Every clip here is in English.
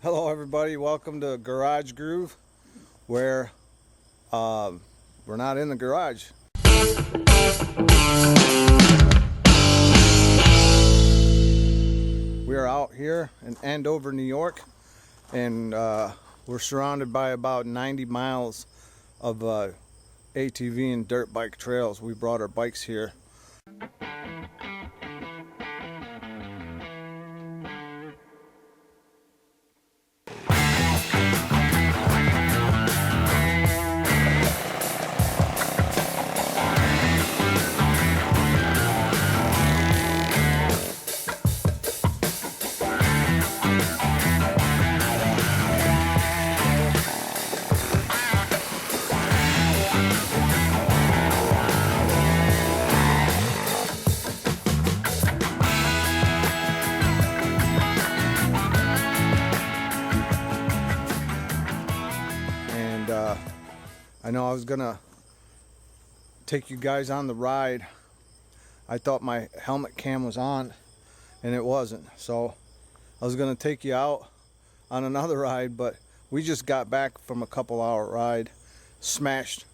Hello everybody, welcome to Garage Groove, where we're not in the garage. We are out here in Andover, New York, and we're surrounded by about 90 miles of ATV and dirt bike trails. We brought our bikes here. I know I was gonna take you guys on the ride. I thought my helmet cam was on and it wasn't, so I was gonna take you out on another ride, but we just got back from a couple-hour ride, smashed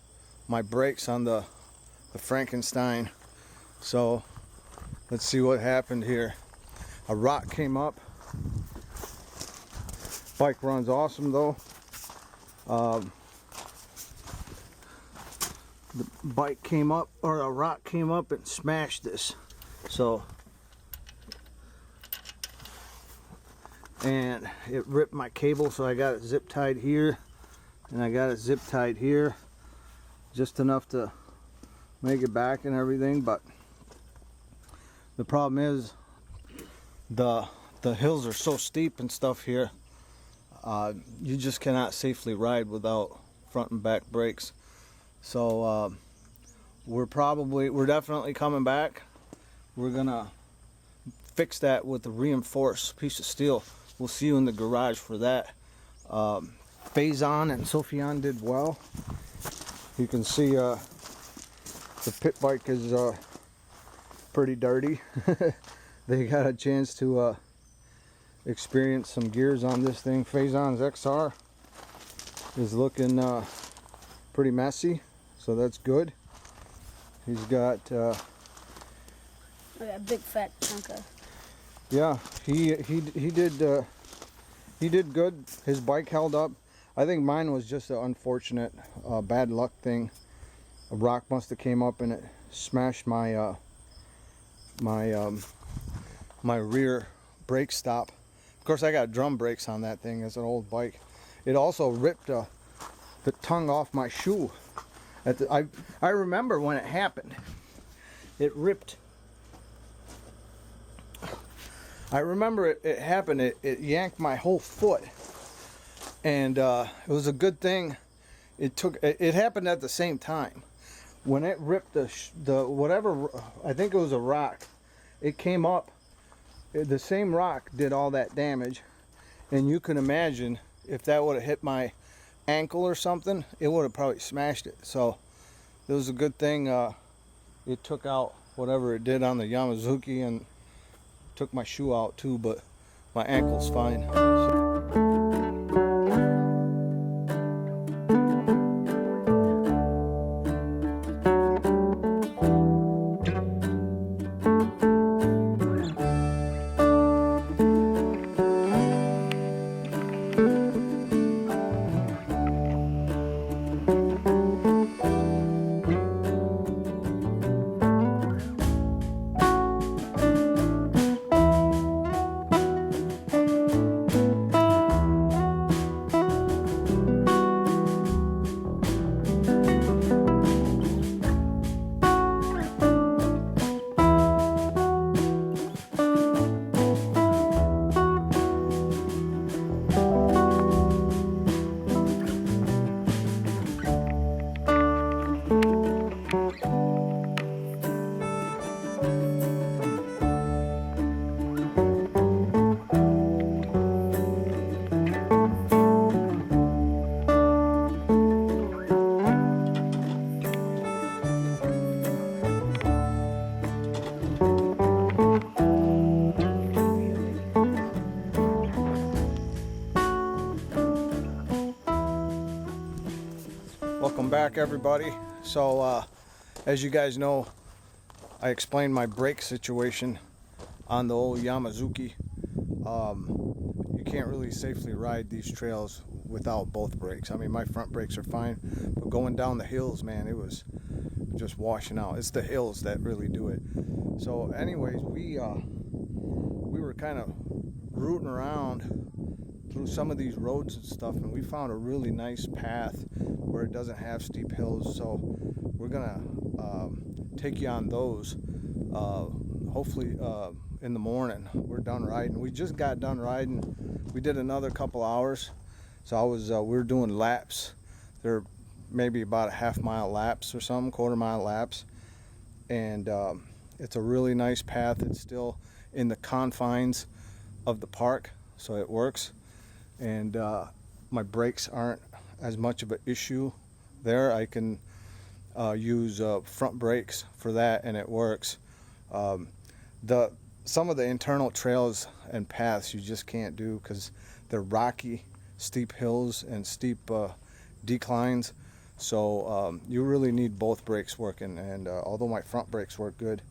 my brakes on the Frankenstein. So let's see what happened here. A rock came up. Bike runs awesome though. The bike came up, or a rock came up and smashed this. So, and it ripped my cable, so I got it zip tied here, and I got it zip tied here, just enough to make it back and everything. But the problem is the hills are so steep and stuff here. You just cannot safely ride without front and back brakes. So we're definitely coming back. We're gonna fix that with a reinforced piece of steel. We'll see you in the garage for that. Faison and Sophian did well. You can see the pit bike is pretty dirty. They got a chance to experience some gears on this thing. Faison's XR is looking pretty messy, so that's good. He's got a big fat chunk of. Yeah, he did good. His bike held up. I think mine was just an unfortunate bad luck thing. A rock must have came up and it smashed my my rear brake stop. Of course, I got drum brakes on that thing. It's an old bike. It also ripped the tongue off my shoe. I remember when it happened. It ripped. I remember it happened. It yanked my whole foot, and it was a good thing. It happened at the same time. When it ripped the whatever, I think it was a rock. It came up. The same rock did all that damage, and you can imagine if that would have hit my ankle or something, it would have probably smashed it. So it was a good thing it took out whatever it did on the Yamazuki and took my shoe out too, but my ankle's fine. Welcome back, everybody. So as you guys know, I explained my brake situation on the old Yamazuki. You can't really safely ride these trails without both brakes. I mean, my front brakes are fine, but going down the hills, man, it was just washing out. It's the hills that really do it. So anyways, we were kind of rooting around through some of these roads and stuff, and we found a really nice path where it doesn't have steep hills. So we're gonna take you on those hopefully in the morning. We're done riding. We just got done riding. We did another couple hours, so we were doing laps. They're maybe about a half-mile laps or something, quarter-mile laps, and it's a really nice path. It's still in the confines of the park, so it works. And my brakes aren't as much of an issue there. I can use front brakes for that, and it works. Some of the internal trails and paths you just can't do because they're rocky, steep hills and steep declines. So you really need both brakes working. And although my front brakes work good,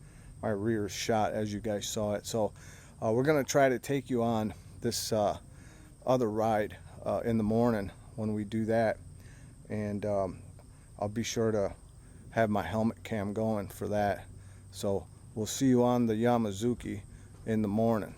my rear is shot, as you guys saw it. So we're gonna try to take you on this other ride in the morning when we do that, and I'll be sure to have my helmet cam going for that. So we'll see you on the Yamazuki in the morning.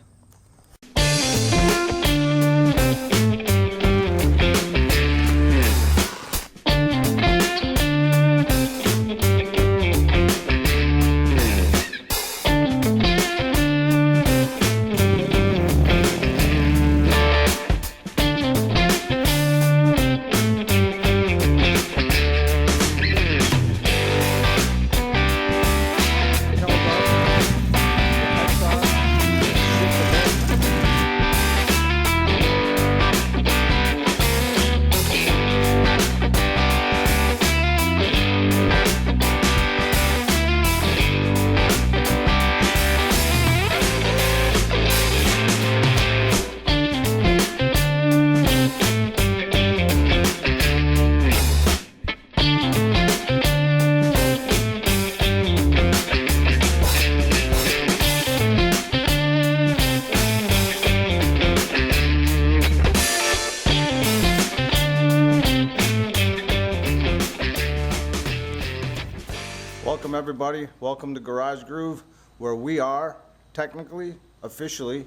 Welcome everybody, welcome to Garage Groove, where we are technically, officially,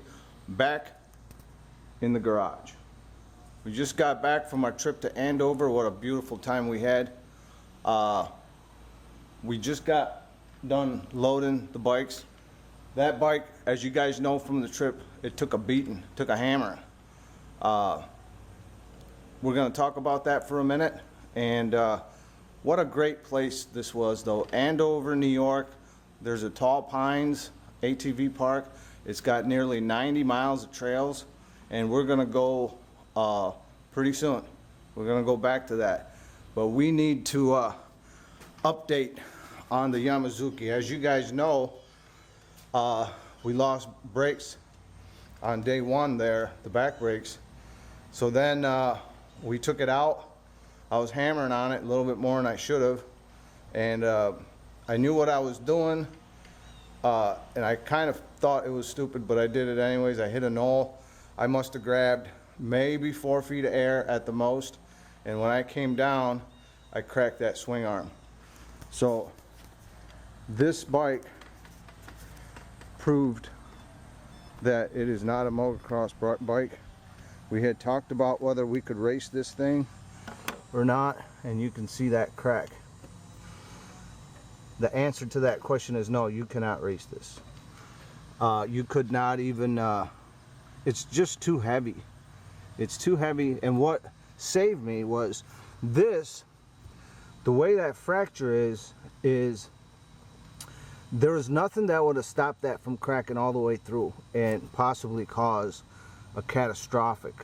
back in the garage. We just got back from our trip to Andover. What a beautiful time we had. We just got done loading the bikes. That bike, as you guys know from the trip, it took a beating, took a hammering. We're gonna talk about that for a minute, and what a great place this was, though. Andover, New York. There's a Tall Pines ATV park. It's got nearly 90 miles of trails, and we're gonna go pretty soon. We're gonna go back to that. But we need to update on the Yamazuki. As you guys know, we lost brakes on day one there, the back brakes. So then we took it out. I was hammering on it a little bit more than I should have, and I knew what I was doing, and I kind of thought it was stupid, but I did it anyways. I hit a knoll. I must have grabbed maybe 4 feet of air at the most, and when I came down, I cracked that swing arm. So this bike proved that it is not a motocross bike. We had talked about whether we could race this thing or not, and you can see that crack. The answer to that question is no, you cannot race this. You could not even, it's just too heavy. It's too heavy, and what saved me was this, the way that fracture is there is nothing that would have stopped that from cracking all the way through and possibly cause a catastrophic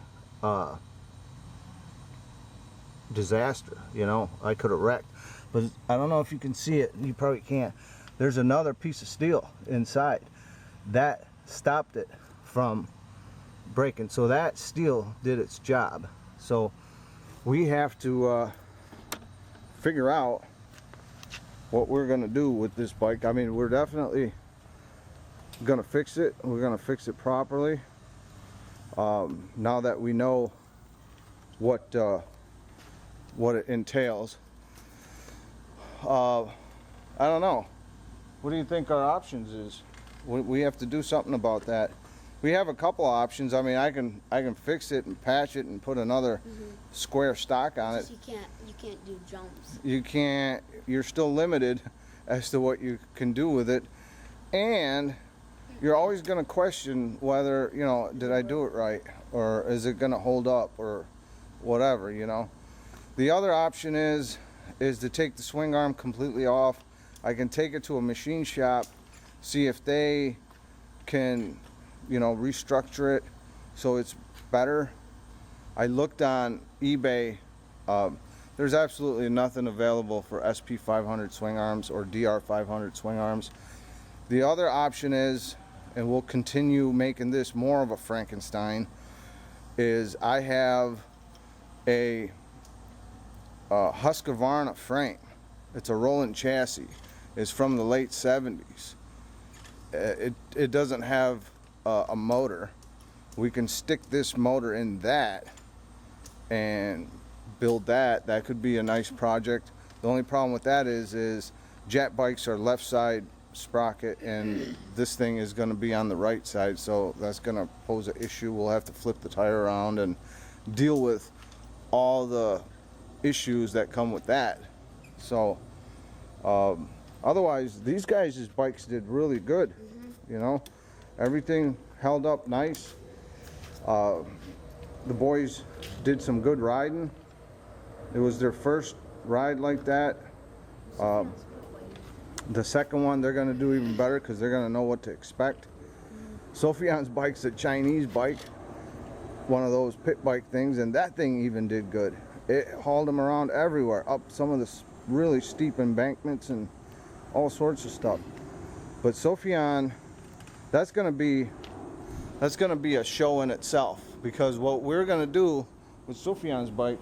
disaster. You know, I could have wrecked. But I don't know if you can see it. You probably can't. There's another piece of steel inside that stopped it from breaking. So that steel did its job. So we have to figure out what we're gonna do with this bike. I mean, we're definitely gonna fix it. We're gonna fix it properly. Now that we know what it entails. I don't know. What do you think our options is? We have to do something about that. We have a couple of options. I mean, I can fix it and patch it and put another square stock on it. You can't do jumps. You can't. You're still limited as to what you can do with it, and you're always going to question whether, you know, did I do it right, or is it going to hold up, or whatever, you know. The other option is to take the swing arm completely off. I can take it to a machine shop, see if they can, you know, restructure it so it's better. I looked on eBay. There's absolutely nothing available for SP500 swing arms or DR500 swing arms. The other option is, and we'll continue making this more of a Frankenstein, is I have a Husqvarna frame. It's a rolling chassis. It's from the late 70s. It doesn't have a motor. We can stick this motor in that and build that. That could be a nice project. The only problem with that is jet bikes are left side sprocket, and this thing is going to be on the right side, so that's going to pose an issue. We'll have to flip the tire around and deal with all the issues that come with that. So otherwise, these guys' bikes did really good. You know, everything held up nice. The boys did some good riding. It was their first ride like that. The second one, they're going to do even better because they're going to know what to expect. Sophian's bike's a Chinese bike, one of those pit bike things, and that thing even did good. It hauled them around everywhere, up some of the really steep embankments and all sorts of stuff. But Sophian, that's going to be a show in itself, because what we're going to do with Sophian's bike,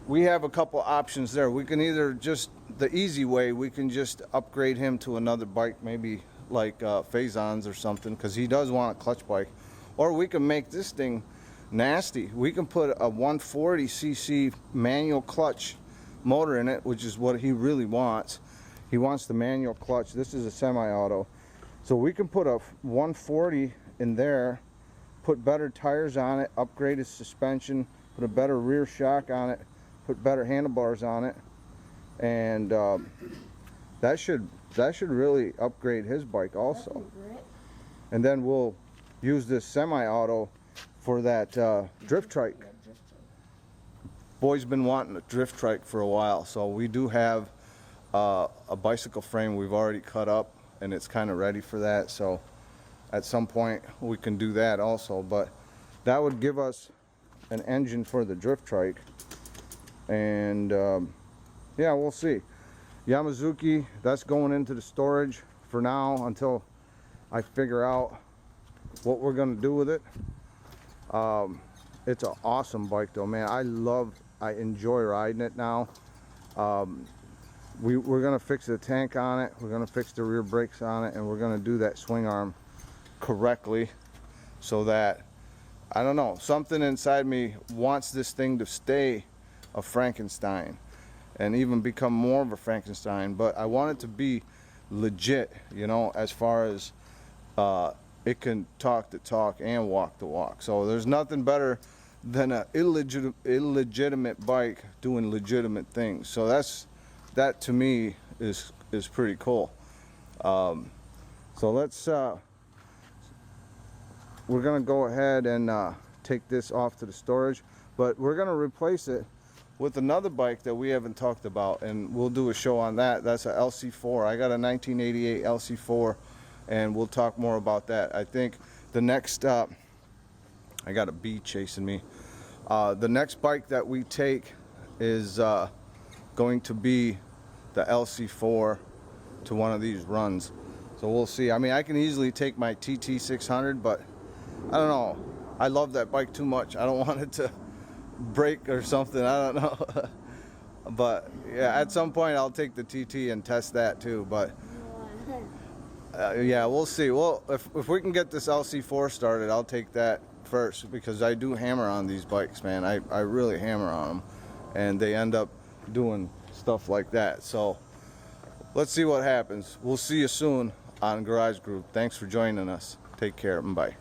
we have a couple options there. We can either just, the easy way, we can just upgrade him to another bike, maybe like Faison's or something, because he does want a clutch bike. Or we can make this thing nasty. We can put a 140cc manual clutch motor in it, which is what he really wants. He wants the manual clutch. This is a semi-auto. So we can put a 140 in there, put better tires on it, upgrade his suspension, put a better rear shock on it, put better handlebars on it, and that should really upgrade his bike also. And then we'll use this semi-auto for that drift trike. Boy's been wanting a drift trike for a while, so we do have a bicycle frame we've already cut up, and it's kind of ready for that. So at some point we can do that also, but that would give us an engine for the drift trike. And yeah, we'll see. Yamazuki, that's going into the storage for now until I figure out what we're gonna do with it. It's an awesome bike though, man. I enjoy riding it now. We're gonna fix the tank on it, we're gonna fix the rear brakes on it, and we're gonna do that swing arm correctly, so that, I don't know, something inside me wants this thing to stay a Frankenstein and even become more of a Frankenstein, but I want it to be legit, you know, as far as it can talk the talk and walk the walk. So there's nothing better than an illegitimate bike doing legitimate things. So that to me is pretty cool. So let's we're gonna go ahead and take this off to the storage, but we're gonna replace it with another bike that we haven't talked about, and we'll do a show on that. That's a LC4. I got a 1988 LC4, and we'll talk more about that. I think the next I got a bee chasing me. The next bike that we take is going to be the LC4 to one of these runs. So we'll see. I mean, I can easily take my TT600, but I don't know. I love that bike too much. I don't want it to break or something. I don't know. But yeah, at some point I'll take the TT and test that too. But yeah, we'll see. Well, if we can get this LC4 started, I'll take that first, because I do hammer on these bikes, man. I really hammer on them, and they end up doing stuff like that. So let's see what happens. We'll see you soon on Garage Group. Thanks for joining us. Take care and bye.